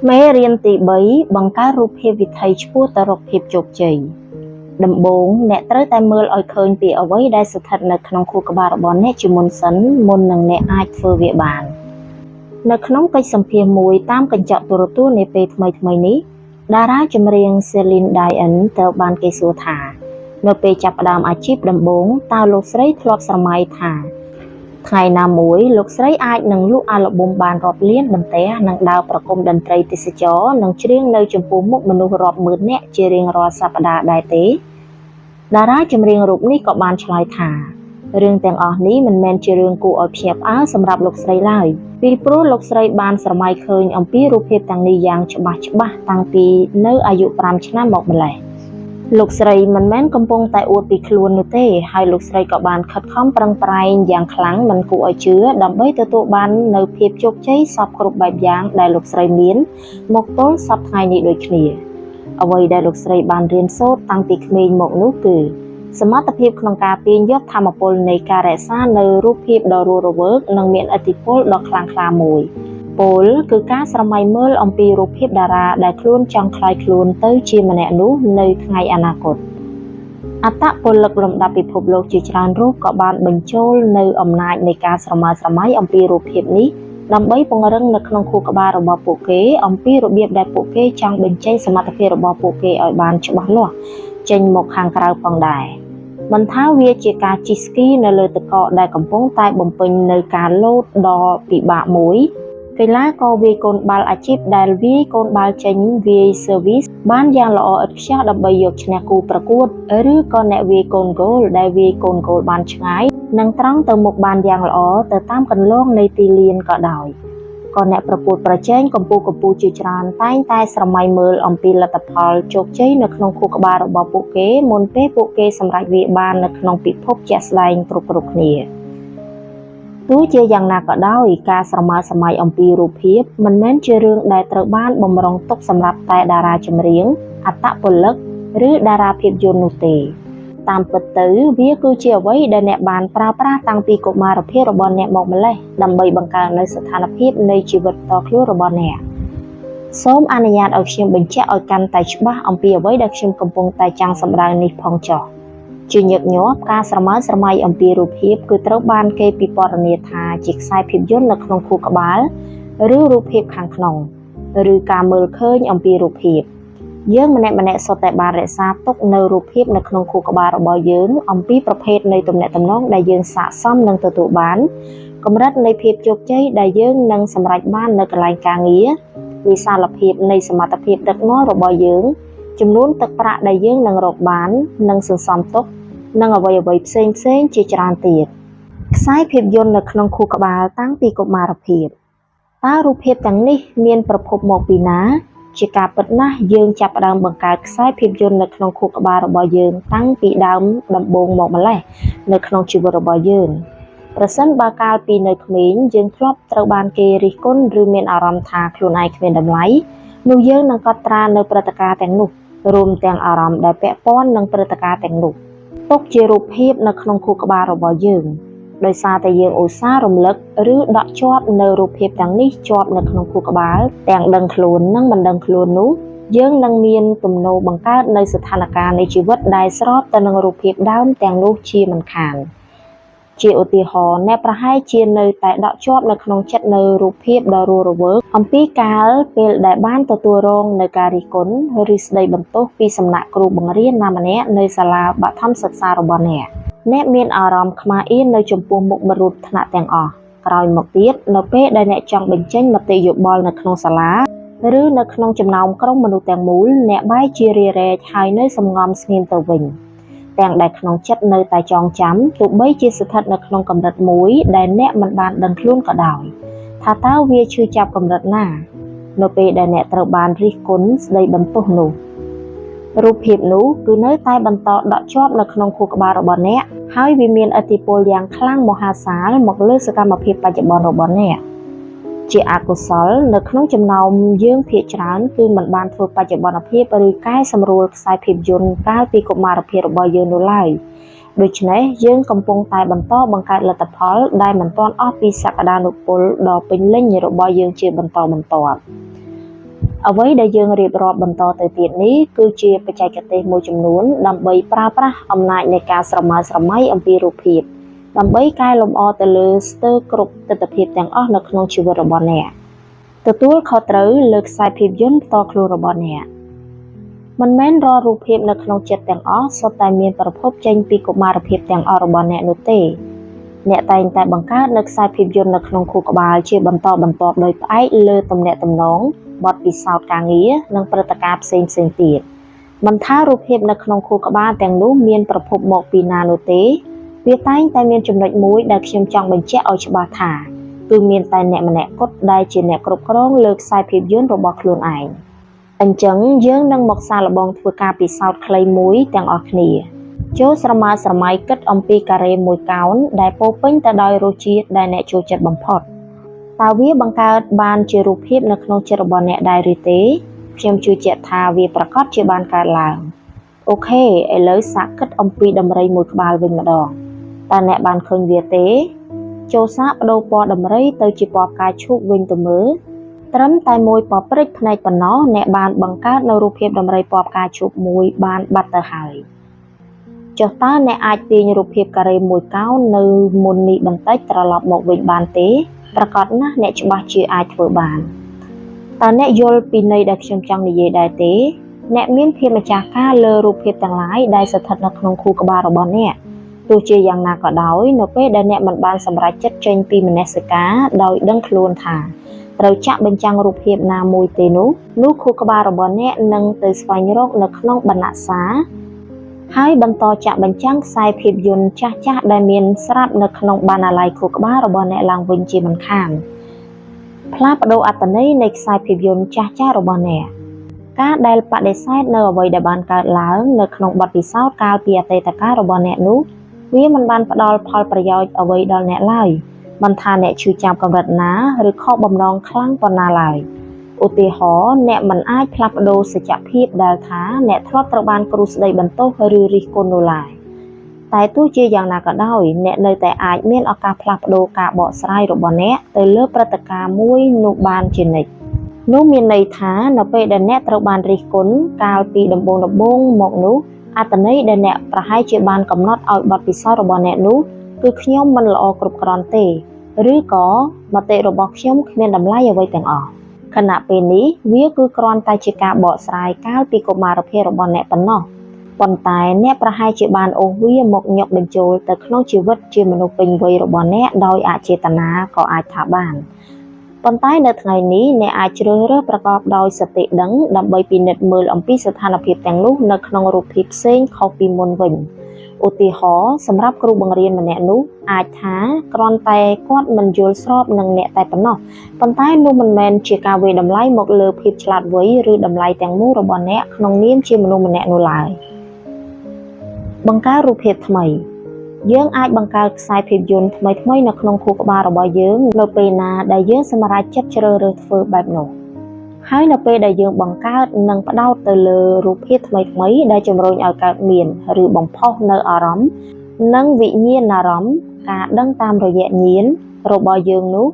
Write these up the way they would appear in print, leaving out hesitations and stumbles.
មេរៀនទី3បង្កើតរូបភាពវិថីឆ្ពោះទៅរកភាពជោគជ័យដំបូងអ្នកត្រូវតែមើលឲ្យឃើញពីអ្វីដែលស្ថិតនៅក្នុងខួរក្បាលរបស់អ្នកជាមុនសិនមុននឹងអ្នកអាចធ្វើវាបាននៅក្នុងកិច្ចសម្ភាសន៍មួយតាមកញ្ចក់ទូរទស្សន៍នាពេលថ្មីនេះតារាចម្រៀង Celine Dion ត្រូវបានគេសួរថានៅពេលចាប់ផ្ដើមអាជីពដំបូងតើលោកស្រីធ្លាប់ស្រមៃថាថ្ងៃណាមួយលោកស្រីអាចនឹងលក់អាល់ប៊ុមបានរាប់លានបន្ទះនិងដើរប្រគំតន្ត្រីទេសចរនិងច្រៀងនៅចំពោះមុខមនុស្សរាប់ម៉ឺននាក់ជារៀងរាល់សប្តាហ៍ដែរទេតារាចម្រៀងរូបនេះក៏បានឆ្លើយថារឿងទាំងអស់នេះមិនមែនជារឿងគួរឲ្យភ្ញាក់ផ្អើលសម្រាប់លោកស្រីឡើយពីព្រោះលោកស្រីបានស្រមៃឃើញអំពីរូបភាពទាំងនេះយ៉ាងច្បាស់តាំងពីនៅអាយុ5ឆ្នាំមកម្ល៉េះលោកស្រីមិនមែនកំពុងតែអួតពីខ្លួននោះទេហើយលោកស្រីក៏បានខិតខំប្រឹងប្រែងយ៉ាងខ្លាំងមិនគួរឲ្យជឿដើម្បីទទួលបាននូវភាពជោគជ័យសពគ្រប់បែបយ៉ាងដែលលោកស្រីមានមកទល់សប្តាហ៍នេះដូចគ្នាអ្វីដែលលោកស្រីបានរៀនសូត្រតាំងពីក្មេងមកនោះគឺសមត្ថភាពក្នុងការទាញយកថាមពលនៃការរក្សានៅរូបភាពដ៏រស់រវើកនិងមានឥទ្ធិពលដ៏ខ្លាំងក្លាមួយពលគឺការស្រមៃមើលអំពីរូបភាពតារាដែលខ្លួនចង់ក្លាយខ្លួនទៅជាម្នាក់នោះនៅថ្ងៃអនាគតអត្តពលិកលំដាប់ពិភពលោកជាច្រើនរូបក៏បានបញ្ចូលនៅអំណាចនៃការស្រមើស្រមៃអំពីរូបភាពនេះដើម្បីពង្រឹងនៅក្នុងខួរក្បាលរបស់ពួកគេអំពីរបៀបដែលពួកគេចង់បញ្ចេញសមត្ថភាពរបស់ពួកគេឲ្យបានច្បាស់លាស់ចេញមកខាងក្រៅផងដែរមិនថាវាជាការជិះស្គីនៅលើទឹកកកដែលកំពុងតែបំពេញនៅការលោតដ៏ពិបាកមួយកីឡាករវាយកូនបាល់អាជីពដែលវាយកូនបាល់ចេញវាយ service បានយ៉ាងល្អឥតខ្ចោះដើម្បីយកឈ្នះគូប្រកួតឬក៏អ្នកវាយកូនហ្គោលដែលវាយកូនហ្គោលបានឆ្ងាយនិងត្រង់ទៅមុខបានយ៉ាងល្អទៅតាមកន្លងនៃទីលានក៏ដោយក៏អ្នកប្រកួតប្រជែងកម្ពុជាជាច្រើនតែងតែស្រមៃមើលអំពីលទ្ធផលជោគជ័យនៅក្នុងខួរក្បាលរបស់ពួកគេមុនពេលពួកគេសម្រេចវាបាននៅក្នុងពិភពជាក់ស្ដែងគ្រប់គ្នាទោះជាយ៉ាងណាក៏ដោយការស្រមើស្រមៃអំពីរូបភាពមិនមែនជារឿងដែលត្រូវបានបំរុងទុកសម្រាប់តែតារាចម្រៀងអត្តពលិកឬតារាភាពយន្តនោះទេតាមពិតទៅវាគឺជាអ្វីដែលអ្នកបានប្រើប្រាស់តាំងពីកុមារភាពរបស់អ្នកមកម្ល៉េះដើម្បីបង្កើននូវស្ថានភាពនៃជីវិតផ្ទាល់ខ្លួនរបស់អ្នកសូមអនុញ្ញាតឲ្យខ្ញុំបញ្ជាក់ឲ្យកាន់តែច្បាស់អំពីអ្វីដែលខ្ញុំកំពុងតែចង់សម្ដៅនេះផងចុះជាញឹកញាប់ការស្រមើស្រមៃអំពីរូបភាពគឺត្រូវបានគេពិពណ៌នាថាជាខ្សែភាពយន្តនៅក្នុងខួរក្បាលឬរូបភាពខាងក្នុងឬការមើលឃើញអំពីរូបភាពយើងម្នាក់សុទ្ធតែបានរក្សាទុកនៅរូបភាពនៅក្នុងខួរក្បាលរបស់យើងអំពីប្រភេទនៃទំនាក់ទំនងដែលយើងស័ក្តិសមនឹងទទួលបានកម្រិតនៃភាពជោគជ័យដែលយើងនឹងសម្រេចបាននៅកន្លែងការងារវិសាលភាពនៃសមត្ថភាពដឹកនាំរបស់យើងចំនួនទឹកប្រាក់ដែលយើងនឹងរកបាននិងសន្សំទុកនិងអ្វីផ្សេងជាច្រើនទៀតខ្សែភាពយន្តនៅក្នុងខួរក្បាលតាំងពីកុមារភាពតើរូបភាពទាំងនេះមានប្រភពមកពីណាជាការពិតណាស់យើងចាប់ផ្ដើមបង្កើតខ្សែភាពយន្តនៅក្នុងខួរក្បាលរបស់យើងតាំងពីដើមដំបូងមកម្ល៉េះនៅក្នុងជីវិតរបស់យើងប្រសិនបើកាលពីនៅក្មេងយើងធ្លាប់ត្រូវបានគេរិះគន់ឬមានអារម្មណ៍ថាខ្លួនឯងគ្មានតម្លៃនោះយើងនឹងកត់ត្រានៅព្រឹត្តិការណ៍ទាំងនោះរួមទាំងអារម្មណ៍ដែលពាក់ព័ន្ធនឹងព្រឹត្តិការណ៍ទាំងនោះទុកជារូបភាពនៅក្នុងខួរក្បាលរបស់យើងដោយសារតែយើងឧស្សាហ៍រំលឹកឬដកជាប់នៅរូបភាពទាំងនេះជាប់នៅក្នុងខួរក្បាលទាំងដឹងខ្លួននិងមិនដឹងខ្លួននោះយើងនឹងមានទំនោរបង្កើតនៅស្ថានភាពនៃជីវិតដែលស្របទៅនឹងរូបភាពដើមទាំងនោះជាមិនខានជាឧទាហរណ៍អ្នកប្រហែលជានៅតែដកជាប់នៅក្នុងចិត្តនៅរូបភាពដ៏រស់រវើកអំពីកាលពេលដែលបានទទួលរងនៅការរិះគន់ឬស្ដីបន្ទោសពីសំណាក់គ្រូបង្រៀនណាម្នាក់នៅសាលាបឋមសិក្សារបស់អ្នកមានអារម្មណ៍ខ្មាស់អៀននៅចំពោះមុខមនុស្សថ្នាក់ទាំងអស់ក្រោយមកទៀតនៅពេលដែលអ្នកចង់បញ្ចេញមតិយោបល់នៅក្នុងសាលាឬនៅក្នុងចំណោមក្រុមមនុស្សទាំងមូលអ្នកបែរជារារែកហើយនៅសំងំស្ងៀមទៅវិញទាំងដែលក្នុងចិត្តនៅតែចងចាំទោះបីជាស្ថិតនៅក្នុងកម្រិតមួយដែលអ្នកមិនបានដឹងខ្លួនក៏ដោយថាតើវាឈឺចាប់កម្រិតណានៅពេលដែលអ្នកត្រូវបានរិះគន់ស្ដីបន្ទោសនោះរូបភាពនោះគឺនៅតែបន្តដកជាប់នៅក្នុងខួរក្បាលរបស់អ្នកហើយវាមានឥទ្ធិពលយ៉ាងខ្លាំងមហាសាលមកលើសកម្មភាពបច្ចុប្បន្នរបស់អ្នកជាអកុសលនៅក្នុងចំណោមយើងភាគច្រើនគឺមិនបានធ្វើបច្ចុប្បន្នភាពឬកែសម្រួលខ្សែភាពយន្តកាលពីកុមារភាពរបស់យើងនោះឡើយដូច្នេះយើងកំពុងតែបន្តបង្កើតលទ្ធផលដែលមិនទាន់អស់ពីសក្តានុពលដ៏ពេញលេញរបស់យើងជាបន្តបន្ទាប់ អ្វីដែលយើងរៀបរាប់បន្តទៅទៀតនេះគឺជាបច្ចេកទេសមួយចំនួនដើម្បីប្រើប្រាស់អំណាចនៃការស្រមើស្រមៃអំពីរូបភាពដើម្បីកែលម្អទៅលើស្ទើរគ្រប់ទិដ្ឋភាពទាំងអស់នៅក្នុងជីវិតរបស់អ្នកទទួលខុសត្រូវលើខ្សែភាពយន្តផ្ទាល់ខ្លួនរបស់អ្នកមិនមែនរាល់រូបភាពនៅក្នុងចិត្តទាំងអស់សុទ្ធតែមានប្រភពចេញពីកុមារភាពទាំងអស់របស់អ្នកនោះទេអ្នកតែងតែបង្កើតនៅខ្សែភាពយន្តនៅក្នុងខួរក្បាលជាបន្តបន្ទាប់ដោយផ្អែកលើទំនាក់ទំនងបទពិសោធន៍ការងារនិងព្រឹត្តិការណ៍ផ្សេងៗទៀតមិនថារូបភាពនៅក្នុងខួរក្បាលទាំងនោះមានប្រភពមកពីណានោះទេវាតែងតែមានចំណុចមួយដែលខ្ញុំចង់បញ្ជាក់ឲ្យច្បាស់ថាគឺមានតែអ្នកម្នាក់គត់ដែលជាអ្នកគ្រប់គ្រងលើខ្សែភាពយន្តរបស់ខ្លួនឯងអញ្ចឹងយើងនឹងមកសាកល្បងធ្វើការពិសោធន៍ខ្លីមួយទាំងអស់គ្នាចូលស្រមើស្រមៃគិតអំពីការ៉េមួយកោណដែលពោពេញទៅដោយរសជាតិដែលអ្នកចូលចិត្តបំផុតតើវាបង្កើតបានជារូបភាពនៅក្នុងចិត្តរបស់អ្នកដែរឬទេខ្ញុំជឿជាក់ថាវាប្រកាសជាបានកើតឡើងអូខេឥឡូវសាកគិតអំពីដំរីមួយក្បាលវិញម្ដងតើអ្នកបានឃើញវាទេចូលសាកបដូរពណ៌ដំរីទៅជាពណ៌ផ្កាឈូកវិញទៅមើលត្រឹមតែមួយពណ៌ព្រិចភ្នែកប៉ុណ្ណោះអ្នកបានបង្កើតនៅរូបភាពដំរីពណ៌ផ្កាឈូកមួយបានបាត់ទៅហើយចុះតើអ្នកអាចទាញរូបភាពការ៉េមួយកោណនៅមុននេះបន្តិចត្រឡប់មកវិញបានទេប្រកាសណាស់អ្នកច្បាស់ជាអាចធ្វើបានតើអ្នកយល់ពីន័យដែលខ្ញុំចង់និយាយដែរទេអ្នកមានភាពម្ចាស់ការលើរូបភាពទាំងឡាយដែលស្ថិតនៅក្នុងខួរក្បាលរបស់អ្នកទោះជាយ៉ាងណាក៏ដោយនៅពេលដែលអ្នកមិនបានសម្រេចចិត្តចេញពីមនសិការដោយដឹងខ្លួនថាត្រូវចាក់បញ្ចាំងរូបភាពណាមួយទេនោះខួរក្បាលរបស់អ្នកនឹងទៅស្វែងរកនៅក្នុងបណ្ណាសាហើយបន្តចាក់បញ្ចាំងខ្សែភាពយន្តចាស់ៗដែលមានស្រាប់នៅក្នុងបណ្ណាល័យខួរក្បាលរបស់អ្នកឡើងវិញជាមិនខានផ្លាស់ប្ដូរអត្ថន័យនៃខ្សែភាពយន្តចាស់ៗរបស់អ្នកការដែលបដិសេធនៅអ្វីដែលបានកើតឡើងនៅក្នុងបទពិសោធន៍កាលពីអតីតកាលរបស់អ្នកនោះវាមិនបានផ្ដល់ផលប្រយោជន៍អ្វីដល់អ្នកឡើយមិនថាអ្នកឈឺចាប់កម្រិតណាឬខកបំណងខ្លាំងប៉ុណ្ណាឡើយឧទាហរណ៍អ្នកមិនអាចផ្លាស់ប្ដូរសច្ចភាពដែលថាអ្នកធ្លាប់ត្រូវបានគ្រូស្ដីបន្ទោសឬរិះគន់នោះឡើយតែទោះជាយ៉ាងណាក៏ដោយអ្នកនៅតែអាចមានឱកាសផ្លាស់ប្ដូរការបកស្រាយរបស់អ្នកទៅលើព្រឹត្តិការណ៍មួយនោះបានជានិច្ចនោះមានន័យថានៅពេលដែលអ្នកត្រូវបានរិះគន់កាលពីដំបូងមកនោះអត្ថន័យដែលអ្នកប្រហែលជាបានកំណត់ឲ្យបទពិសោធន៍របស់អ្នកនោះគឺខ្ញុំមិនល្អគ្រប់គ្រាន់ទេឬក៏មតិរបស់ខ្ញុំគ្មានតម្លៃអ្វីទាំងអស់ខណៈពេលនេះវាគឺគ្រាន់តែជាការបកស្រាយកាលពីកុមារភាពរបស់អ្នកប៉ុណ្ណោះប៉ុន្តែអ្នកប្រហែលជាបានអូសវាមកញុកបញ្ចូលទៅក្នុងជីវិតជាមនុស្សពេញវ័យរបស់អ្នកដោយអចេតនាក៏អាចថាបានប៉ុន្តែនៅថ្ងៃនេះអ្នកអាចជ្រើសរើសប្រកបដោយសតិដឹងដើម្បីពិនិត្យមើលអំពីស្ថានភាពទាំងនោះនៅក្នុងរូបភាពផ្សេងខុសពីមុនវិញឧទាហរណ៍សម្រាប់គ្រូបង្រៀនម្នាក់នោះអាចថាគ្រាន់តែគាត់មិនយល់ស្របនឹងអ្នកតែប៉ុណ្ណោះប៉ុន្តែនោះមិនមែនជាការវាយតម្លៃមកលើភាពឆ្លាតវៃឬតម្លៃទាំងមូលរបស់អ្នកក្នុងនាមជាមនុស្សម្នាក់នោះឡើយបង្កើតរូបភាពថ្មីយើងអាចបង្កើតខ្សែភាពយន្តថ្មីនៅក្នុងខួរក្បាលរបស់យើងនៅពេលណាដែលយើងសម្រេចចិត្តជ្រើសរើសធ្វើបែបនោះហើយនៅពេលដែលយើងបង្កើតនិងផ្ដោតទៅលើរូបភាពថ្មីដែលជំរុញឲ្យកើតមានឬបំផុសនៅអារម្មណ៍និងវិញ្ញាណអារម្មណ៍ការដឹងតាមរយៈញាណរបស់យើងនោះ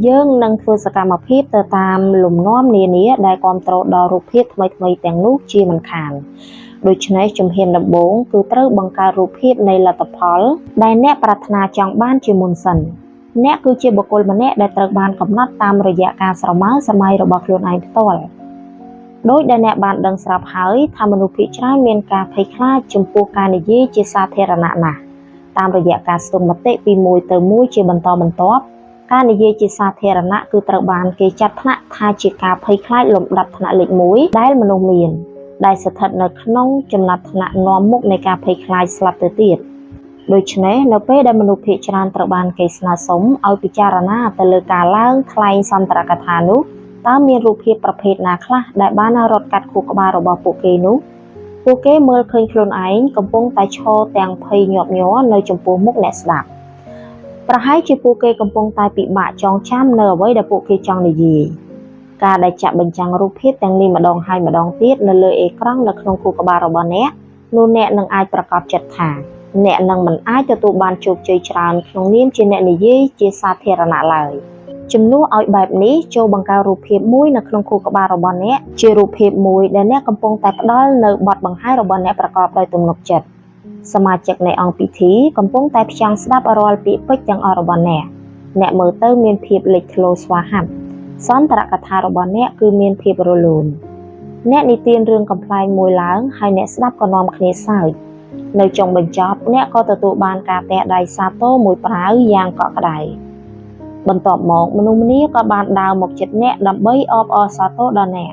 យើងនឹងធ្វើសកម្មភាពទៅតាមលំនាំនានាដែលគ្រប់គ្រងដល់រូបភាពថ្មីទាំងនោះជាមិនខានដូច្នេះជំហានដំបូងគឺត្រូវបង្កើតរូបភាពនៃលទ្ធផលដែលអ្នកប្រាថ្នាចង់បានជាមុនសិនអ្នកគឺជាបុគ្គលម្នាក់ដែលត្រូវបានកំណត់តាមរយៈការស្រមើស្រមៃរបស់ខ្លួនឯងផ្ទាល់ដោយដែលអ្នកបានដឹងស្រាប់ហើយថាមនុស្សភាគច្រើនមានការភ័យខ្លាចចំពោះការនិយាយជាសាធារណៈណាស់តាមរយៈការស្ទង់មតិពីមួយទៅមួយជាបន្តបន្ទាប់ការនិយាយជាសាធារណៈគឺត្រូវបានគេចាត់ថ្នាក់ថាជាការភ័យខ្លាចលំដាប់ថ្នាក់លេខ1ដែលមនុស្សមានដែលស្ថិតនៅក្នុងចំណាត់ថ្នាក់នាំមុខនៃការភ័យខ្លាចស្លាប់ទៅទៀតដូច្នេះនៅពេលដែលមនុស្សភាគច្រើនត្រូវបានគេស្នើសុំឲ្យពិចារណាទៅលើការឡើងថ្លែងសន្ទរកថានោះតើមានរូបភាពប្រភេទណាខ្លះដែលបានរត់កាត់ខួរក្បាលរបស់ពួកគេនោះពួកគេមើលឃើញខ្លួនឯងកំពុងតែឈរទាំងភ័យញាប់ញ័រនៅចំពោះមុខអ្នកស្ដាប់ប្រហែលជាពួកគេកំពុងតែពិបាកចងចាំនៅអ្វីដែលពួកគេចង់និយាយការដែលចាក់បញ្ចាំងរូបភាពទាំងនេះម្ដងហើយម្ដងទៀតនៅលើអេក្រង់នៅក្នុងខួរក្បាលរបស់អ្នកនោះអ្នកនឹងអាចប្រកបចិត្តថាអ្នកនឹងមិនអាចទទួលបានជោគជ័យច្រើនក្នុងនាមជាអ្នកនិយាយជាសាធារណៈឡើយ ជំនួសឲ្យបែបនេះចូលបង្កើតរូបភាពមួយនៅក្នុងខួរក្បាលរបស់អ្នកជារូបភាពមួយដែលអ្នកកំពុងតែផ្ដល់នៅបទបង្ហាញរបស់អ្នកប្រកបដោយទំនុកចិត្តសមាជិកនៃអង្គពិធីកំពុងតែផ្ចង់ស្ដាប់រាល់ពាក្យពេចន៍ទាំងអស់របស់អ្នកមើលទៅមានភាពលេចធ្លោស្វាហាប់សន្ទរកថារបស់អ្នកគឺមានភាពរលូនអ្នកនិទានរឿងកំប្លែងមួយឡើងហើយអ្នកស្ដាប់ក៏នាំគ្នាសើចនៅចុងបញ្ចប់អ្នកក៏ទទួលបានការទះដៃសាទរមួយប្រាវយ៉ាងកក់ក្ដៅបន្ទាប់មកមនុស្សម្នាក៏បានដើរមកជិតអ្នកដើម្បីអបអរសាទរដល់អ្នក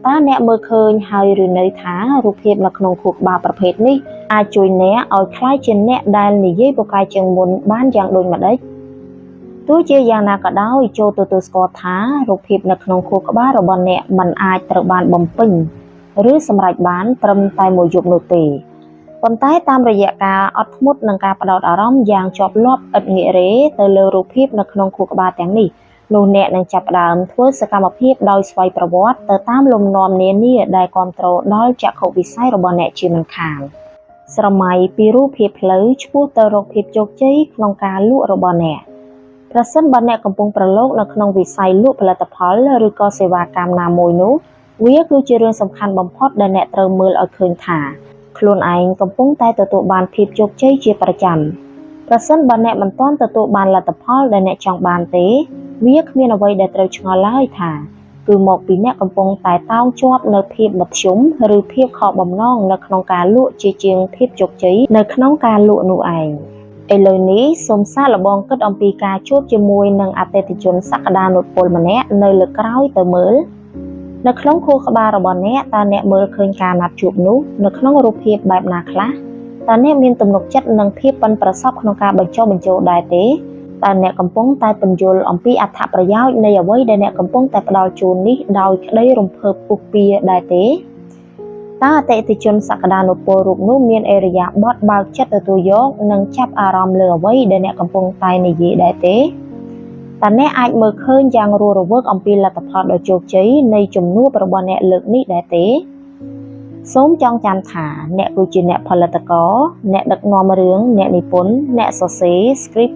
តើអ្នកមើលឃើញហើយឬនៅថារូបភាពនៅក្នុងខួរក្បាលប្រភេទនេះអាចជួយអ្នកឲ្យក្លាយជាអ្នកដែលនិយាយពូកែជាងមុនបានយ៉ាងដូចម្ដេចទោះជាយ៉ាងណាក៏ដោយចូលទទួលស្គាល់ថារូបភាពនៅក្នុងខួរក្បាលរបស់អ្នកមិនអាចត្រូវបានបំពេញឬសម្រេចបានត្រឹមតែមួយយប់នោះទេប៉ុន្តែតាមរយៈការអត់ធ្មត់និងការផ្ដោតអារម្មណ៍យ៉ាងជាប់លាប់ឥតងាករេទៅលើរូបភាពនៅក្នុងខួរក្បាលទាំងនេះនោះអ្នកនឹងចាប់ផ្ដើមធ្វើសកម្មភាពដោយស្វ័យប្រវត្តិទៅតាមលំនាំនានាដែលគ្រប់គ្រងដល់ចក្ខុវិស័យរបស់អ្នកជាមិនខានស្រមៃពីរូបភាពផ្លូវឆ្ពោះទៅរកភាពជោគជ័យក្នុងការលក់របស់អ្នកប្រសិនបើអ្នកកំពុងប្រឡូកនៅក្នុងវិស័យលក់ផលិតផលឬក៏សេវាកម្មណាមួយនោះវាគឺជារឿងសំខាន់បំផុតដែលអ្នកត្រូវមើលឲ្យឃើញថាខ្លួនឯងកំពុងតែទទួលបានភាពជោគជ័យជាប្រចាំប្រសិនបើអ្នកមិនទាន់ទទួលបានលទ្ធផលដែលអ្នកចង់បានទេវាគ្មានអ្វីដែលត្រូវឆ្ងល់ឡើយថាគឺមកពីអ្នកកំពុងតែតោងជាប់នៅភាពមធ្យមឬភាពខកបំណងនៅក្នុងការលក់ជាងភាពជោគជ័យនៅក្នុងការលក់នោះឯងឥឡូវនេះសូមសាកល្បងគិតអំពីការជួបជាមួយនឹងអតិថិជនសក្តានុពលម្នាក់នៅលើក្រោយទៅមើលនៅក្នុងខួរក្បាលរបស់អ្នកតើអ្នកមើលឃើញការណាត់ជួបនោះនៅក្នុងរូបភាពបែបណាខ្លះតើអ្នកមានទំនុកចិត្តនិងភាពប៉ិនប្រសប់ក្នុងការបញ្ចុះបញ្ចូលដែរទេតើអ្នកកំពុងតែពន្យល់អំពីអត្ថប្រយោជន៍នៃអ្វីដែលអ្នកកំពុងតែផ្ដល់ជូននេះដោយក្តីរំភើបពុះពៀដែរទេតើអតិថិជនសក្តានុពលរូបនោះមានឥរិយាបថបើកចិត្តទទួលយកនិងចាប់អារម្មណ៍លើអ្វីដែលអ្នកកំពុងតែនិយាយដែរទេតើអ្នកអាចមើលឃើញយ៉ាងរស់រវើកអំពីលទ្ធផលដ៏ជោគជ័យនៃជំនួបរបស់អ្នកលើកនេះដែរទេសូមចងចាំថាអ្នកគឺជាអ្នកផលិតករអ្នកដឹកនាំរឿងអ្នកនិពន្ធអ្នកសរសេរ script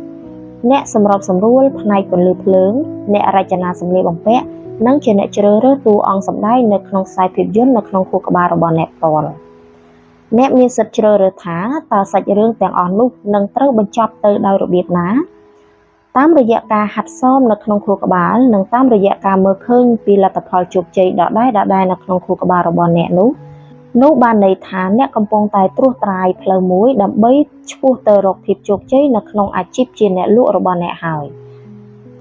អ្នកសម្របសម្រួលផ្នែកពន្លឺភ្លើងអ្នករចនាសម្លៀកបំពាក់និងជាអ្នកជ្រើសរើសតួអង្គសម្ដែងនៅក្នុងខ្សែភាពយន្តនៅក្នុងខួរក្បាលរបស់អ្នកផ្ទាល់អ្នកមានសិទ្ធិជ្រើសរើសថាតើសាច់រឿងទាំងអស់នោះនឹងត្រូវបញ្ចប់ទៅដោយរបៀបណាតាមរយៈការហាត់សមនៅក្នុងខួរក្បាលនិងតាមរយៈការមើលឃើញពីលទ្ធផលជោគជ័យដដែលនៅក្នុងខួរក្បាលរបស់អ្នកនោះបានន័យថាអ្នកកំពុងតែត្រួសត្រាយផ្លូវមួយដើម្បីឆ្ពោះទៅរកភាពជោគជ័យនៅក្នុងអាជីពជាអ្នកលក់របស់អ្នកហើយ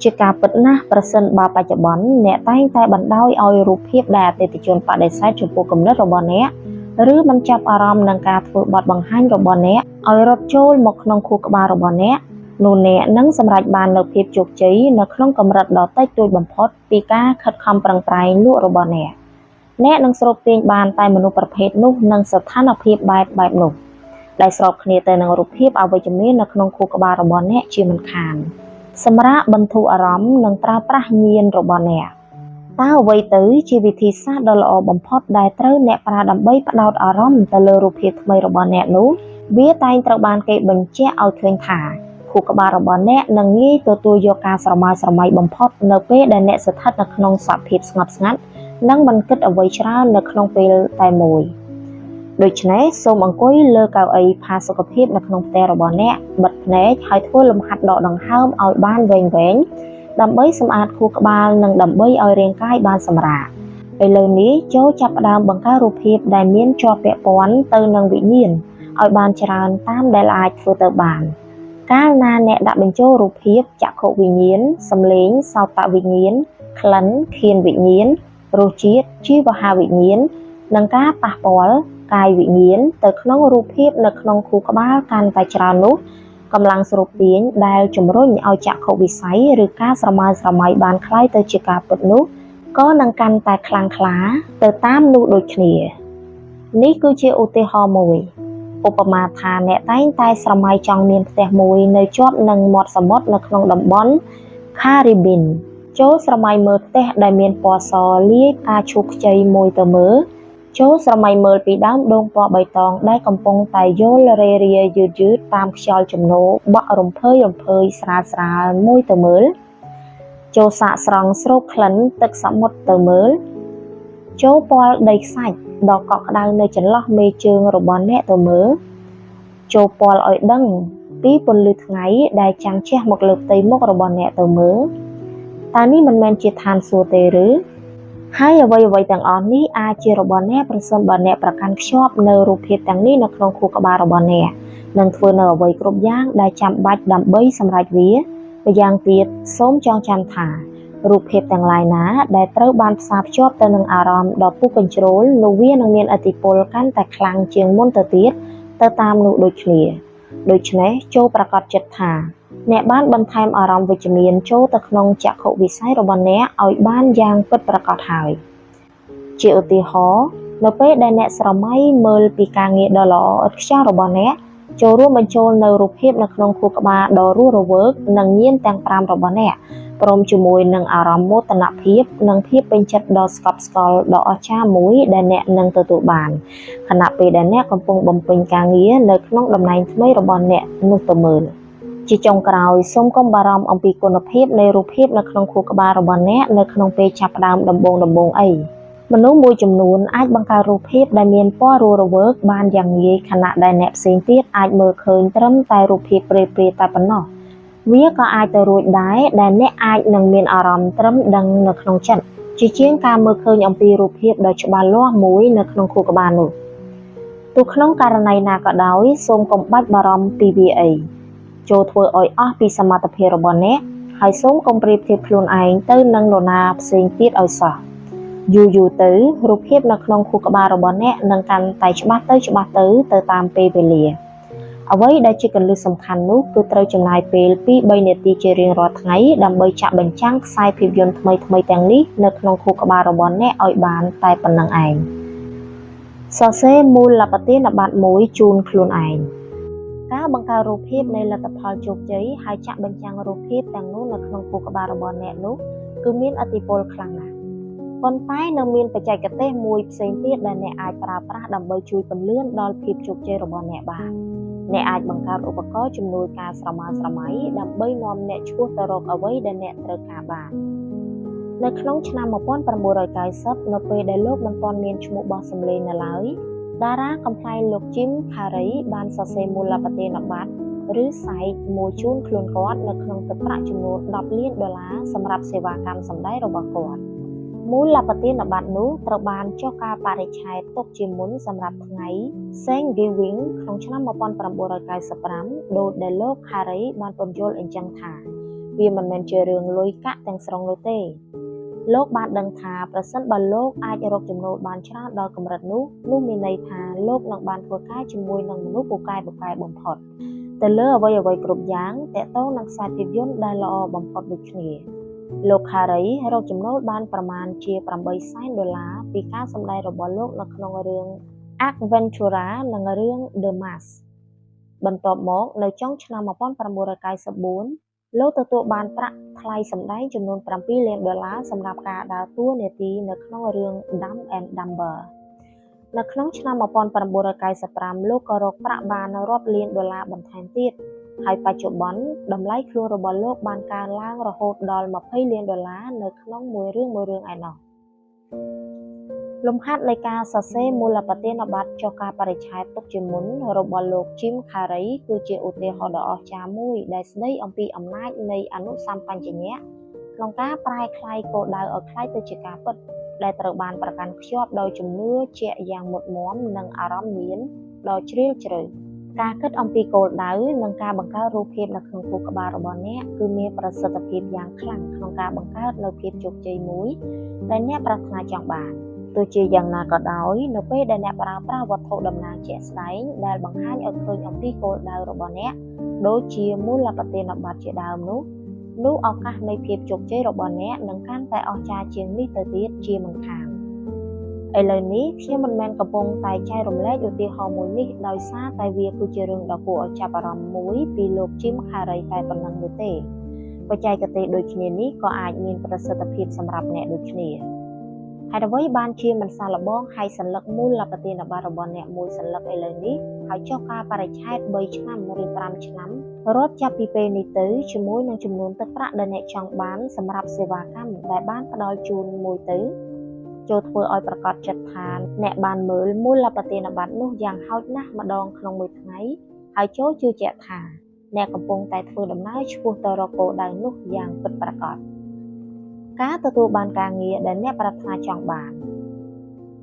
ជាការពិតណាស់ប្រសិនបើបច្ចុប្បន្នអ្នកតែងតែបណ្ដោយឲ្យរូបភាពដែលអតិថិជនបដិសេធចំពោះគំនិតរបស់អ្នកឬមិនចាប់អារម្មណ៍នឹងការធ្វើបទបង្ហាញរបស់អ្នកឲ្យរត់ចូលមកក្នុងខួរក្បាលរបស់អ្នកនោះអ្នកនឹងសម្រេចបាននូវភាពជោគជ័យនៅក្នុងកម្រិតដ៏តិចតួចបំផុតពីការខិតខំប្រឹងប្រែងលក់របស់អ្នកនឹងស្រូបទាញបានតែមនុស្សប្រភេទនោះនិងស្ថានភាពបែបនោះដែលស្របគ្នាទៅនឹងរូបភាពអវិជ្ជមាននៅក្នុងខួរក្បាលរបស់អ្នកជាមិនខានសម្រាប់បន្ធូរអារម្មណ៍និងប្រើប្រាស់ញាណរបស់អ្នកតើអ្វីទៅជាវិធីសាស្ត្រដ៏ល្អបំផុតដែលត្រូវអ្នកប្រើដើម្បីផ្ដោតអារម្មណ៍ទៅលើរូបភាពថ្មីរបស់អ្នកនោះវាតែងត្រូវបានគេបញ្ជាក់ឲ្យឃើញថាខួរក្បាលរបស់អ្នកនឹងងាយទទួលយកការស្រមើស្រមៃបំផុតនៅពេលដែលអ្នកស្ថិតនៅក្នុងសភាពស្ងប់ស្ងាត់និងមិនគិតអ្វីច្រើននៅក្នុងពេលតែមួយដូច្នេះសូមអង្គុយលើកៅអីផាសុកភាពនៅក្នុងផ្ទះរបស់អ្នកបិទភ្នែកហើយធ្វើលំហាត់ដកដង្ហើមឲ្យបានវែងដើម្បីសម្អាតខួរក្បាលនិងដើម្បីឲ្យរាងកាយបានសម្រាកឥឡូវនេះចូលចាប់ផ្ដើមបង្កើតរូបភាពដែលមានជាប់ពាក់ព័ន្ធទៅនឹងវិញ្ញាណឲ្យបានច្រើនតាមដែលអាចធ្វើទៅបានកាលណាអ្នកដាក់បញ្ចូលរូបភាពចក្ខុវិញ្ញាណសម្លេងសោតវិញ្ញាណក្លិនឃានវិញ្ញាណរសជាតិជីវហាវិញ្ញាណនិងការប៉ះពាល់កាយវិញ្ញាណទៅក្នុងរូបភាពនៅក្នុងខួរក្បាលកាន់តែច្រើននោះកម្លាំងស្រូបទាញដែលជំរុញឲ្យចក្ខុវិស័យឬការស្រមើស្រមៃបានคล้ายទៅជាការពិតនោះក៏នឹងកាន់តែខ្លាំងក្លាទៅតាមនោះដូចគ្នានេះគឺជាឧទាហរណ៍មួយឧបមាថាអ្នកតែងតែស្រមៃចង់មានផ្ទះមួយនៅជាប់នឹងមាត់សមុទ្រនៅក្នុងតំបន់ Caribbean ចូលស្រមៃមើលផ្ទះដែលមានពណ៌សលាយផ្កាឈូកខ្ចីមួយទៅមើលចូលស្រមៃមើលពីដើមដូងពណ៌បៃតងដែលកំពុងតែយល់រេរាយឺតតាមខ្យល់ជំនោរបក់រំភើយស្រាលមួយទៅមើល ចូលសាកស្រង់ស្រូបក្លិនទឹកសមុទ្រទៅមើលចូលពណ៌ដីខ្សាច់ដ៏កក់ក្ដៅនៅចន្លោះមេជើងរបស់អ្នកទៅមើលចូលពណ៌ឲ្យដឹងពីពន្លឺថ្ងៃដែលចាំងជះមកលើផ្ទៃមុខរបស់អ្នកទៅមើលតើនេះមិនមែនជាឋានសួគ៌ទេឬហើយអ្វីៗទាំងអស់នេះអាចជារបស់អ្នកប្រសិនបើអ្នកប្រកាន់ខ្ជាប់នៅរូបភាពទាំងនេះនៅក្នុងខួរក្បាលរបស់អ្នកនឹងធ្វើនៅអ្វីគ្រប់យ៉ាងដែលចាំបាច់ដើម្បីសម្រេចវាម្យ៉ាងទៀតសូមចងចាំថារូបភាពទាំងឡាយណាដែលត្រូវបានផ្សារភ្ជាប់ទៅនឹងអារម្មណ៍ដ៏ពុះកញ្ជ្រោលនោះវានឹងមានឥទ្ធិពលកាន់តែខ្លាំងជាងមុនទៅទៀតទៅតាមនោះដូចគ្នាដូច្នេះចូលប្រកាសចិត្តថាអ្នកបានបន្ថែមអារម្មណ៍វិជ្ជមានចូលទៅក្នុងចក្ខុវិស័យរបស់អ្នកឲ្យបានយ៉ាងពិតប្រាកដហើយជាឧទាហរណ៍នៅពេលដែលអ្នកស្រមៃមើលពីការងារដ៏ល្អឥតខ្ចោះរបស់អ្នកចូលរួមបញ្ចូលនៅរូបភាពនៅក្នុងខួរក្បាលដ៏រស់រវើកនិងញៀនទាំង5របស់អ្នកព្រមជាមួយនឹងអារម្មណ៍មោទនភាពនិងភាពពេញចិត្តដ៏ស្កប់ស្កល់ដ៏អស្ចារ្យមួយដែលអ្នកនឹងទទួលបានខណៈពេលដែលអ្នកកំពុងបំពេញការងារនៅក្នុងតំណែងថ្មីរបស់អ្នកនោះទៅមើលជាចុងក្រោយសូមកុំបារម្ភអំពីគុណភាពនៃរូបភាពនៅក្នុងខួរក្បាលរបស់អ្នកនៅក្នុងពេលចាប់ផ្ដើមដំបូងអីមនុស្សមួយចំនួនអាចបង្កើតរូបភាពដែលមានពណ៌រស់រវើកបានយ៉ាងងាយខណៈដែលអ្នកផ្សេងទៀតអាចមើលឃើញត្រឹមតែរូបភាពព្រាលៗតែប៉ុណ្ណោះវាក៏អាចទៅរួចដែរដែលអ្នកអាចនឹងមានអារម្មណ៍ត្រឹមដឹងនៅក្នុងចិត្តជាជាងការមើលឃើញអំពីរូបភាពដ៏ច្បាស់លាស់មួយនៅក្នុងខួរក្បាលនោះទោះក្នុងករណីណាក៏ដោយសូមកុំបាច់បារម្ភពីវាអីចូលធ្វើឲ្យអស់ពីសមត្ថភាពរបស់អ្នកហើយសូមកុំប្រៀបធៀបខ្លួនឯងទៅនឹងនរណាផ្សេងទៀតឲ្យសោះយូរទៅរូបភាពនៅក្នុងខួរក្បាលរបស់អ្នកនឹងកាន់តែច្បាស់ទៅតាមពេលវេលាអ្វីដែលជាគន្លឹះសំខាន់នោះគឺត្រូវចំណាយពេលពី3នាទីជារៀងរាល់ថ្ងៃដើម្បីចាក់បញ្ចាំងខ្សែភាពយន្តថ្មីទាំងនេះនៅក្នុងខួរក្បាលរបស់អ្នកឲ្យបានតែប៉ុណ្្នឹងឯងសរសេរមូលបទានប័ត្រមួយជូនខ្លួនឯងការបង្កើតរូបភាពនៃលទ្ធផលជោគជ័យហើយចាក់បញ្ចាំងរូបភាពទាំងនោះនៅក្នុងខួរក្បាលរបស់អ្នកនោះគឺមានឥទ្ធិពលខ្លាំងណាស់ប៉ុន្តែនៅមានបច្ចេកទេសមួយផ្សេងទៀតដែលអ្នកអាចប្រើប្រាស់ដើម្បីជួយពន្លឿនដល់ភាពជោគជ័យរបស់អ្នកបានអ្នកអាចបង្កើតឧបករណ៍ជំនួយការស្រមើស្រមៃដើម្បីនាំអ្នកឆ្ពោះទៅរកអ្វីដែលអ្នកត្រូវការបាននៅក្នុងឆ្នាំ1990នៅពេលដែលលោកមិនទាន់មានឈ្មោះបោះសម្លេងនៅឡើយតារាកំប្លែងលោក Jim Carrey បានសរសេរមូលបទានប័ត្រឬសែកមួយជូនខ្លួនគាត់នៅក្នុងទឹកប្រាក់ចំនួន$10 លានសម្រាប់សេវាកម្មសម្ដែងរបស់គាត់មូលបទានប័ត្រនោះត្រូវបានចុះកាលបរិច្ឆេទទុកជាមុនសម្រាប់ថ្ងៃ Thanksgiving ក្នុងឆ្នាំ1995ដោយដែលលោក Carrey បានពន្យល់អញ្ចឹងថាវាមិនមែនជារឿងលុយកាក់ទាំងស្រុងនោះទេលោកបានដឹងថាប្រសិនបើលោកអាចរកចំណូលបានច្រើនដល់កម្រិតនោះមានន័យថាលោកនឹងបានធ្វើការជាមួយនឹងមនុស្សពូកែបំផុតទៅលើអ្វីៗគ្រប់យ៉ាងទាក់ទងនឹងខ្សែភាពយន្តដែលល្អបំផុតដូចគ្នាលោក Carrey រកចំណូលបានប្រមាណជា$8 សែនពីការសម្ដែងរបស់លោកនៅក្នុងរឿង Ace Ventura និងរឿង The Mask បន្ទាប់មកនៅចុងឆ្នាំ1994លោកទទួលបានប្រាក់ថ្លៃសម្ដែងចំនួន$7 លានសម្រាប់ការដើរតួនាទីនៅក្នុងរឿង Dumb and Dumber នៅក្នុងឆ្នាំ1995លោកក៏រកប្រាក់បានរាប់លាន$បន្ថែមទៀតហើយបច្ចុប្បន្នតម្លៃខ្លួនរបស់លោកបានកើនឡើងរហូតដល់$20 លាននៅក្នុងមួយរឿងឯណោះលំហាត់នៃការសរសេរមូលបទានប័ត្រចុះកាលបរិច្ឆេទទុកជាមុនរបស់លោក Jim Carrey គឺជាឧទាហរណ៍ដ៏អស្ចារ្យមួយដែលស្ដីអំពីអំណាចនៃអនុសម្បញ្ញៈក្នុងការប្រែក្លាយគោលដៅឲ្យក្លាយទៅជាការពិតដែលត្រូវបានប្រកាន់ខ្ជាប់ដោយជំនឿជាក់យ៉ាងមុតមាំនិងអារម្មណ៍ញៀនដ៏ជ្រាលជ្រៅការគិតអំពីគោលដៅនិងការបង្កើតរូបភាពនៅក្នុងខួរក្បាលរបស់អ្នកគឺមានប្រសិទ្ធភាពយ៉ាងខ្លាំងក្នុងការបង្កើតនូវភាពជោគជ័យមួយដែលអ្នកប្រាថ្នាចង់បានទោះជាយ៉ាងណាក៏ដោយនៅពេលដែលអ្នកប្រើប្រាស់វត្ថុតំណាងជាក់ស្ដែងដែលបង្ហាញឲ្យឃើញអំពីគោលដៅរបស់អ្នកដូចជាមូលបទានប័ត្រជាដើមនោះឱកាសនៃភាពជោគជ័យរបស់អ្នកនឹងកាន់តែអស្ចារ្យជាងនេះទៅទៀតជាមិនខានឥឡូវនេះខ្ញុំមិនមែនកំពុងតែចែករំលែកឧទាហរណ៍មួយនេះដោយសារតែវាគឺជារឿងដ៏គួរឲ្យចាប់អារម្មណ៍មួយពីលោក Jim Carrey តែប៉ុណ្ណឹងនោះទេបច្ចេកទេសដូចគ្នានេះក៏អាចមានប្រសិទ្ធភាពសម្រាប់អ្នកដូចគ្នាហេតុអ្វីបានជាមិនសាកល្បងហើយសន្លឹកមូលបទានប័ត្ររបស់អ្នកមួយសន្លឹកឥឡូវនេះ ហើយចុះការបរិច្ឆេទ3ឆ្នាំឬ5ឆ្នាំរាប់ចាប់ពីពេលនេះទៅជាមួយនឹងចំនួនទឹកប្រាក់ដែលអ្នកចង់បានសម្រាប់សេវាកម្មដែលបានផ្ដល់ជូនមួយទៅចូលធ្វើឲ្យប្រកាសចិត្តថាអ្នកបានមើលមូលបទានបត្រនោះយ៉ាងហោចណាស់ម្ដងក្នុងមួយថ្ងៃហើយចូលជឿជាក់ថាអ្នកកំពុងតែធ្វើដំណើរឆ្ពោះទៅរកគោលដៅនោះយ៉ាងពិតប្រាកដការទទួលបានការងារដែលអ្នកប្រាថ្នាចង់បាន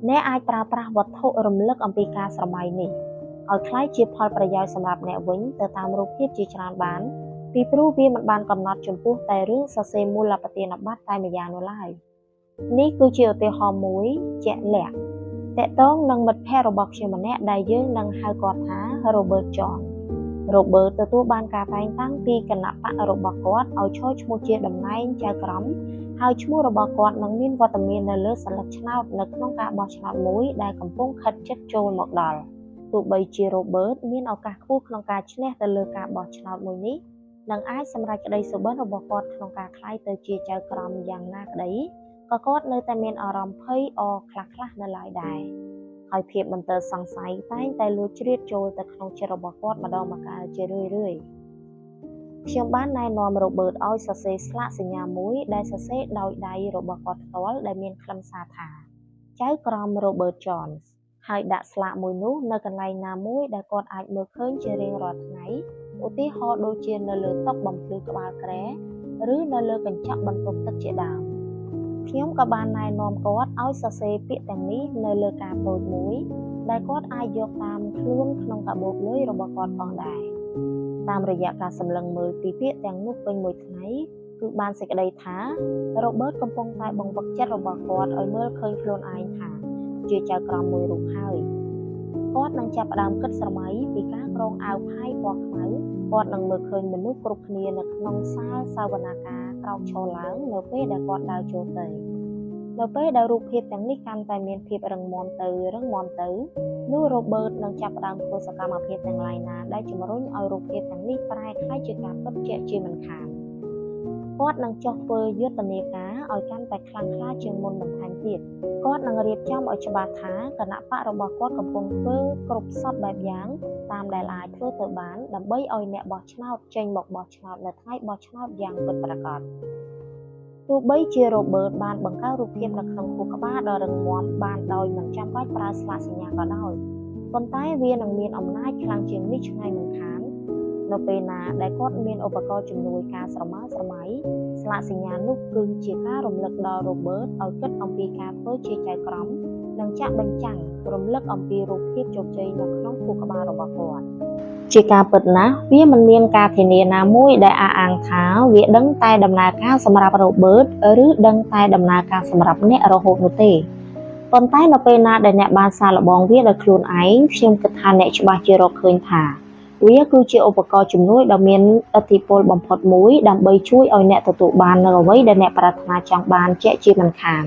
អ្នកអាចប្រើប្រាស់វត្ថុរំលឹកអំពីការស្រមៃនេះឲ្យคล้ายជាផលប្រយោជន៍សម្រាប់អ្នកវិញទៅតាមរូបភាពជាច្រើនបានពីព្រោះវាមិនបានកំណត់ចំពោះតែរឿងសរសេរមូលបទានបត្រតែម្យ៉ាងនោះឡើយនេះគឺជាឧទាហរណ៍មួយជាក់លាក់តាក់ទងនឹងមិត្តភ័ក្តិរបស់ខ្ញុំម្នាក់ដែលយើងនឹងហៅគាត់ថា Robert John Robert ទទួលបានការតែងតាំងពីគណៈបករបស់គាត់ឲ្យឈរឈ្មោះជាតំណែងចៅក្រមហើយឈ្មោះរបស់គាត់នឹងមានវត្តមាននៅលើសន្លឹកឆ្នោតនៅក្នុងការបោះឆ្នោតមួយដែលកំពុងខិតជិតចូលមកដល់ទោះបីជា Robert មានឱកាសខ្ពស់ក្នុងការឈ្នះទៅលើការបោះឆ្នោតមួយនេះនឹងអាចសម្រេចក្តីសុបិនរបស់គាត់ក្នុងការក្លាយទៅជាចៅក្រមយ៉ាងណាក្តីក៏គាត់នៅតែមានអារម្មណ៍ភ័យអរខ្លះៗនៅឡើយដែរហើយភាពមន្ទិលសង្ស័យតែងតែលួចជ្រៀតចូលទៅក្នុងចិត្តរបស់គាត់ម្ដងម្កាលជារឿយៗខ្ញុំបានណែនាំ Robert ឲ្យសរសេរស្លាកសញ្ញាមួយដែលសរសេរដោយដៃរបស់គាត់ផ្ទាល់ដែលមានខ្លឹមសារថាចៅក្រម Robert Jones ហើយដាក់ស្លាកមួយនោះនៅកន្លែងណាមួយដែលគាត់អាចមើលឃើញជារៀងរាល់ថ្ងៃឧទាហរណ៍ដូចជានៅលើតុបំភ្លឺក្បាលគ្រែឬនៅលើកញ្ចក់បន្ទប់ទឹកជាដើមខ្ញុំក៏បានណែនាំគាត់ឲ្យសរសេរពាក្យទាំងនេះនៅលើកាតូចមួយដែលគាត់អាចយកតាមខ្លួនក្នុងកាបូបលុយរបស់គាត់ផងដែរតាមរយៈការសម្លឹងមើលពីពាក្យទាំងនោះពេញមួយថ្ងៃគឺបានសេចក្តីថា Robert កំពុងតែបង្វឹកចិត្តរបស់គាត់ឲ្យមើលឃើញខ្លួនឯងថាជាចៅក្រមមួយរូបហើយគាត់នឹងចាប់ផ្ដើមគិតស្រមៃពីការក្រងអាវផាយពណ៌ខ្មៅគាត់នឹងមើលឃើញមនុស្សគ្រប់គ្នានៅក្នុងសាលសវនាការក្រោកឈរឡើងនៅពេលដែលគាត់ដើរចូលទៅនៅពេលដែលរូបភាពទាំងនេះកាន់តែមានភាពរឹងមាំទៅនោះ Robert នឹងចាប់ផ្ដើមធ្វើសកម្មភាពទាំងឡាយណាដែលជំរុញឲ្យរូបភាពទាំងនេះប្រែក្លាយជាការពិតជាក់ជាមិនខានគាត់នឹងចុះធ្វើយុទ្ធនាការឲ្យកាន់តែខ្លាំងក្លាជាងមុនបន្ថែមទៀតគាត់នឹងរៀបចំឲ្យច្បាស់ថាគណៈបករបស់គាត់កំពុងធ្វើគ្រប់សពបែបយ៉ាងតាមដែលអាចធ្វើទៅបានដើម្បីឲ្យអ្នកបោះឆ្នោតចេញមកបោះឆ្នោតនៅថ្ងៃបោះឆ្នោតយ៉ាងពិតប្រាកដទោះបីជា Robert បានបង្កើតរូបភាពនៅក្នុងខួរក្បាលដ៏រឹងមាំបានដោយមិនចាំបាច់ប្រើស្លាកសញ្ញាក៏ដោយប៉ុន្តែវានឹងមានអំណាចខ្លាំងជាងនេះឆ្ងាយមិនខាននៅពេលណាដែលគាត់មានឧបករណ៍ជំនួយការស្រមើស្រមៃស្លាកសញ្ញានោះគឺជាការរំលឹកដល់ Robert ឲ្យគិតអំពីការធ្វើជាចៅក្រមនិងចាក់បញ្ចាំងរំលឹកអំពីរូបភាពជោគជ័យនៅក្នុងខួរក្បាលរបស់គាត់ជាការពិតណាស់វាមិនមានការធានាណាមួយដែលអះអាងថាវាដឹងតែដំណើរការសម្រាប់ Robert ឬដឹងតែដំណើរការសម្រាប់អ្នករហូតនោះទេប៉ុន្តែនៅពេលណាដែលអ្នកបានសាកល្បងវាដោយខ្លួនឯងខ្ញុំគិតថាអ្នកច្បាស់ជារកឃើញថាវាគឺជាឧបករណ៍ជំនួយដ៏មានឥទ្ធិពលបំផុតមួយដើម្បីជួយឲ្យអ្នកទទួលបាននូវអ្វីដែលអ្នកប្រាថ្នាចង់បានជាក់ជាមិនខាន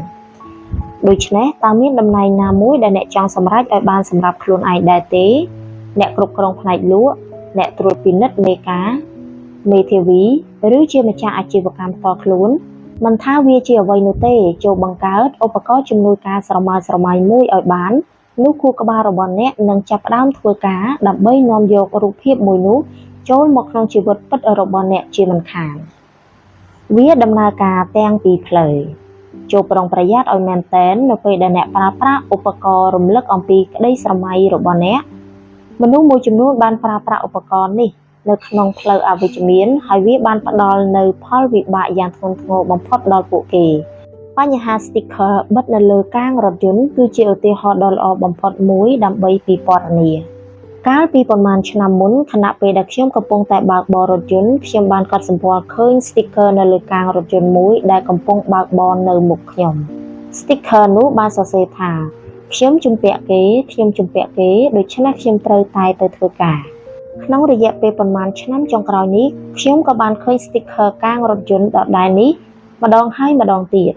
ដូច្នេះតើមានតំណែងណាមួយដែលអ្នកចង់សម្រេចឲ្យបានសម្រាប់ខ្លួនឯងដែរទេអ្នកគ្រប់គ្រងផ្នែកលក់អ្នកត្រួតពិនិត្យមេការមេធាវីឬជាម្ចាស់អាជីវកម្មផ្ទាល់ខ្លួនមិនថាវាជាអ្វីនោះទេចូលបង្កើតឧបករណ៍ជំនួយការស្រមើស្រមៃមួយឲ្យបាននោះខួរក្បាលរបស់អ្នកនឹងចាប់ផ្ដើមធ្វើការដើម្បីនាំយករូបភាពមួយនោះចូលមកក្នុងជីវិតពិតរបស់អ្នកជាមិនខានវាដំណើរការទាំងពីរផ្លូវចូលប្រុងប្រយ័ត្នឲ្យមែនទែននៅពេលដែលអ្នកប្រើប្រាស់ឧបករណ៍រំលឹកអំពីក្តីស្រមៃរបស់អ្នកមនុស្សមួយចំនួនបានប្រើប្រាស់ឧបករណ៍នេះនៅក្នុងផ្លូវអវិជ្ជមានហើយវាបានផ្ដល់នូវផលវិបាកយ៉ាងធ្ងន់ធ្ងរបំផុតដល់ពួកគេបញ្ហា sticker បិទនៅលើកាងរថយន្តគឺជាឧទាហរណ៍ដ៏ល្អបំផុតមួយដើម្បីពិពណ៌នាកាលពីប្រហែលឆ្នាំមុនខណៈពេលដែលខ្ញុំកំពុងតែបើកបររថយន្តខ្ញុំបានកត់សម្គាល់ឃើញ sticker នៅលើកាងរថយន្តមួយដែលកំពុងបើកបរនៅមុខខ្ញុំ sticker នោះបានសរសេរថាខ្ញុំជំពាក់គេដូច្នេះខ្ញុំត្រូវតែទៅធ្វើការក្នុងរយៈពេលប្រហែលឆ្នាំចុងក្រោយនេះខ្ញុំក៏បានឃើញ sticker កាងរថយន្តដដែលនេះម្ដងហើយម្ដងទៀត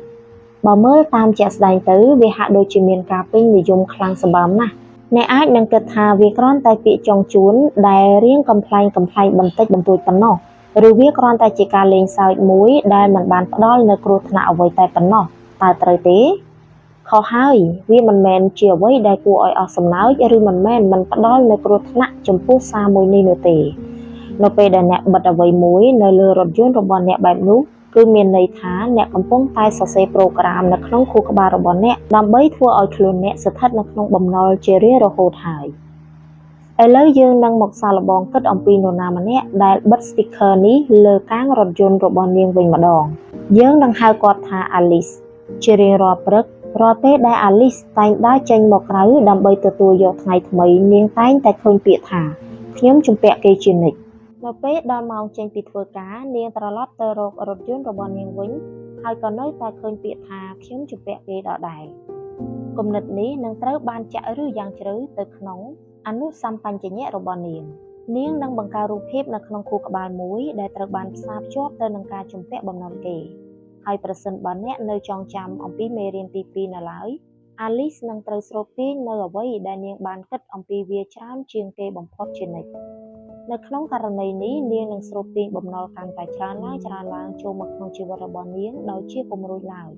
បើមើលតាមជាក់ស្ដែងទៅវាហាក់ដូចជាមានការពេញនិយមខ្លាំងសម្បើមណាស់អ្នកអាចនឹងគិតថាវាគ្រាន់តែពាក្យចុងជួនដែលរៀងកំប្លែងបន្តិចបន្តួចប៉ុណ្ណោះឬវាគ្រាន់តែជាការលេងសើចមួយដែលមិនបានផ្ដល់នូវគ្រោះថ្នាក់អ្វីតែប៉ុណ្ណោះតើត្រូវទេ ខុសហើយវាមិនមែនជាអ្វីដែលគួរឲ្យអស់សំណើចឬមិនមែនมันផ្ដល់នូវគ្រោះថ្នាក់ចំពោះសារមួយនេះនោះទេនៅពេលដែលអ្នកបិទអ្វីមួយនៅលើរថយន្តរបស់អ្នកបែបនោះគឺមានន័យថាអ្នកកំពុងតែសរសេរប្រូក្រាមនៅក្នុងខួរក្បាលរបស់អ្នកដើម្បីធ្វើឲ្យខ្លួនអ្នកស្ថិតនៅក្នុងបំណុលជារៀងរហូតហើយឥឡូវយើងនឹងមកសាកល្បងគិតអំពីនរណាម្នាក់ដែលបិទ sticker នេះលើកាំងរថយន្តរបស់នាងវិញម្ដងយើងនឹងហៅគាត់ថា Alice ជារៀងរាល់ព្រឹករាល់ពេលដែល Alice តែងដើរចេញមកក្រៅដើម្បីទទួលយកថ្ងៃថ្មីនាងតែងតែឃើញពាក្យថាខ្ញុំជំពាក់គេជានិច្ចនៅពេលដល់ម៉ោងចេញពីធ្វើការនាងត្រឡប់ទៅរករថយន្តរបស់នាងវិញហើយក៏នៅតែឃើញពាក្យថាខ្ញុំជំពាក់គេដដែលគំនិតនេះនឹងត្រូវបានចាក់ឫសយ៉ាងជ្រៅទៅក្នុងអនុសម្បញ្ញញ្ញៈរបស់នាងនឹងបង្កើតរូបភាពនៅក្នុងខួរក្បាលមួយដែលត្រូវបានផ្សារភ្ជាប់ទៅនឹងការជំពាក់បំណុលគេហើយប្រសិនបើអ្នកនៅចងចាំអំពីមេរៀនទី2នៅឡើយ Alice នឹងត្រូវស្រូបទាញនៅអ្វីដែលនាងបានគិតអំពីវាច្រើនជាងគេបំផុតជានិច្ចនៅក្នុងករណីនេះនាងនឹងស្រូបទាញបំណុលកាន់តែច្រើនឡើងចូលមកក្នុងជីវិតរបស់នាងដោយជាពុំរួចឡើយ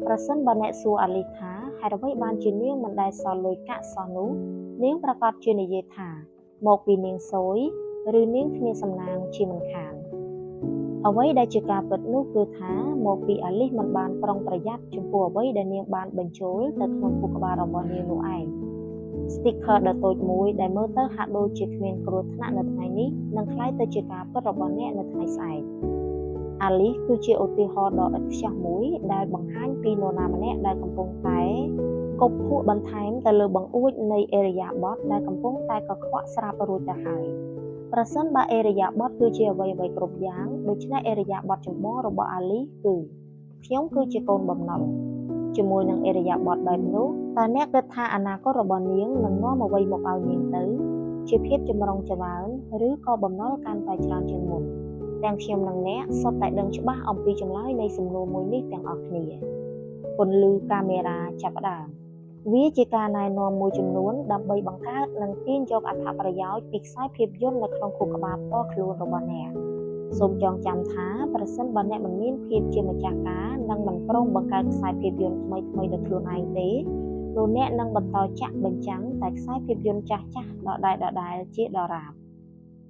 ប្រសិនបើអ្នកសួរ Alice ថាហេតុអ្វីបានជានាងមិនដែលសល់លុយកាក់សោះនោះនាងប្រកាសជានិយាយថាមកពីនាងសួយឬនាងគ្មានសំណាងជាមិនខានអ្វីដែលជាការពិតនោះគឺថាមកពី Alice មិនបានប្រុងប្រយ័ត្នចំពោះអ្វីដែលនាងបានបញ្ចូលទៅក្នុងខួរក្បាលរបស់នាងនោះឯង sticker ដ៏តូចមួយដែលមើលទៅហាក់ដូចជាគ្មានគ្រោះថ្នាក់នៅថ្ងៃនេះនឹងក្លាយទៅជាការពិតរបស់អ្នកនៅថ្ងៃស្អែក Alice គឺជាឧទាហរណ៍ដ៏ឥតខ្ចោះមួយដែលបង្ហាញពីនរណាម្នាក់ដែលកំពុងតែគប់ភក់បន្ថែមទៅលើបង្អួចនៃអេរយាប័តដែលកំពុងតែកខ្វក់ស្រាប់រួចទៅហើយប្រសិនបើអេរយាប័តគឺជាអ្វីៗគ្រប់យ៉ាងដូច្នេះអេរយាប័តចម្បងរបស់ Alice គឺខ្ញុំគឺជាកូនបំណុលជាមួយនឹងអេរយាប័តបែបនោះតើអ្នកគិតថាអនាគតរបស់នាងនឹងនាំអ្វីមកឲ្យនាងទៅជាភាពចម្រុងចម្រើនឬក៏បំណុលកាន់តែច្រើនជាងមុនទាំងខ្ញុំនិងអ្នកសុទ្ធតែដឹងច្បាស់អំពីចម្លើយនៃសំណួរមួយនេះទាំងអស់គ្នាពន្លឺកាមេរ៉ាចាប់ផ្ដើមវាជាការណែនាំមួយចំនួនដើម្បីបង្កើតនិងទាញយកអត្ថប្រយោជន៍ពីខ្សែភាពយន្តនៅក្នុងខួរក្បាលផ្ទាល់ខ្លួនរបស់អ្នកសូមចងចាំថាប្រសិនបើអ្នកមិនមានភាពជាម្ចាស់ការនិងមិនព្រមបង្កើតខ្សែភាពយន្តថ្មីៗដោយខ្លួនឯងទេនោះអ្នកនឹងបន្តចាក់បញ្ចាំងតែខ្សែភាពយន្តចាស់ៗដដែលជាដរាប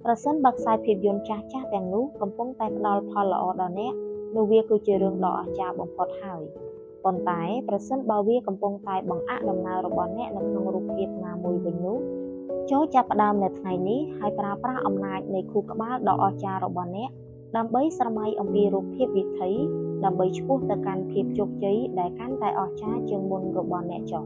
ប្រសិនបើខ្សែភាពយន្តចាស់ៗទាំងនោះកំពុងតែផ្ដល់ផលល្អដល់អ្នកនោះវាគឺជារឿងដ៏អស្ចារ្យបំផុតហើយប៉ុន្តែប្រសិនបើវាកំពុងតែបង្អាក់ដំណើររបស់អ្នកនៅក្នុងរូបភាពណាមួយវិញនោះចូលចាប់ផ្ដើមនៅថ្ងៃនេះហើយប្រើប្រាស់អំណាចនៃខួរក្បាលដ៏អស្ចារ្យរបស់អ្នកដើម្បីស្រមៃអំពីរូបភាពវិថីដើម្បីឆ្ពោះទៅកាន់ភាពជោគជ័យដែលកាន់តែអស្ចារ្យជាងមុនរបស់អ្នកចុះ